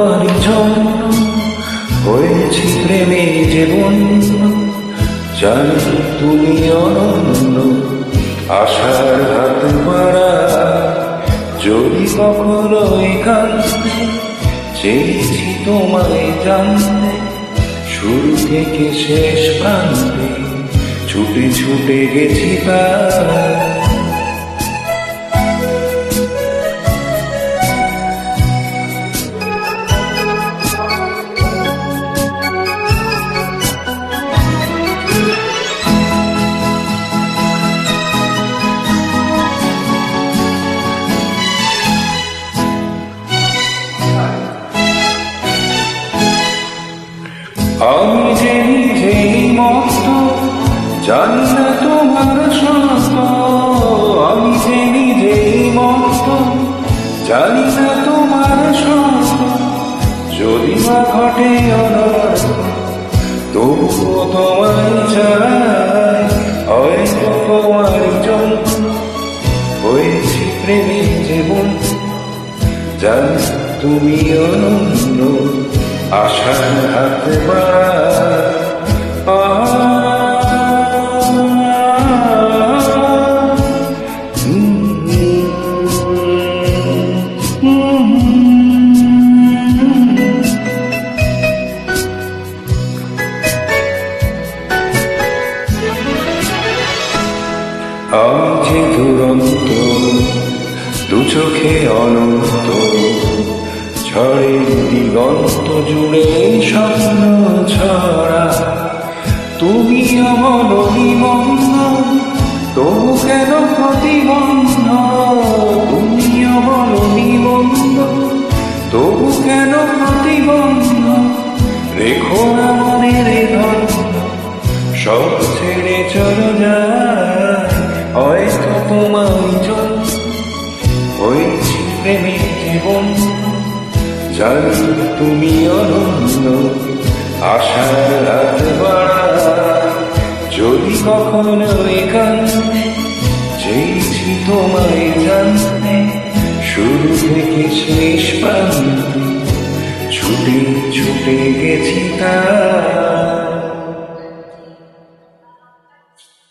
তোমারই জন্য হয়েছি প্রেমে যে বন্য, জানি তুমি অনন্য আশার হাত বাড়া। যদি কখনো একান্তে চেয়েছি তোমায় জানতে, শুরু থেকে শেষ প্রান্তে ছুটে ছুটে গেছি তার। আমি যে নিজেই মস্ত, জানি না তোমার সত্য। আমি যে নিজেই মস্ত, জানি না তোমার সত্য। যদি বা ঘটে অনর্থ, তবুও তোমায় চাই। হয়তো তোমার জন্য হয়েছি প্রেমে জীবন, জানি তুমি অনন্য আশার হাত বাড়া। আমি যে দুরন্ত, দু চোখে অনন্ত, ঝড়ে দিগন্ত জুড়ে স্বপ্ন ছড়া। তুমি অমনি মন্দ, তবু কেন প্রতিবন্ধ? তুমি অমনি মন্দ, তবু কেন প্রতিবন্ধ? রেখো না মনের ধন্য, সব ছেড়ে চলে যায়। হয়তো তোমার জন্য হয়েছি প্রেমে জীবন, জানি তুমি অনন্য আশার হাত বাড়া। যদি কখনো একান্তে চেয়েছি তোমায় জানতে, শুরু থেকে শেষ প্রান্তে ছুটে ছুটে গেছি তার।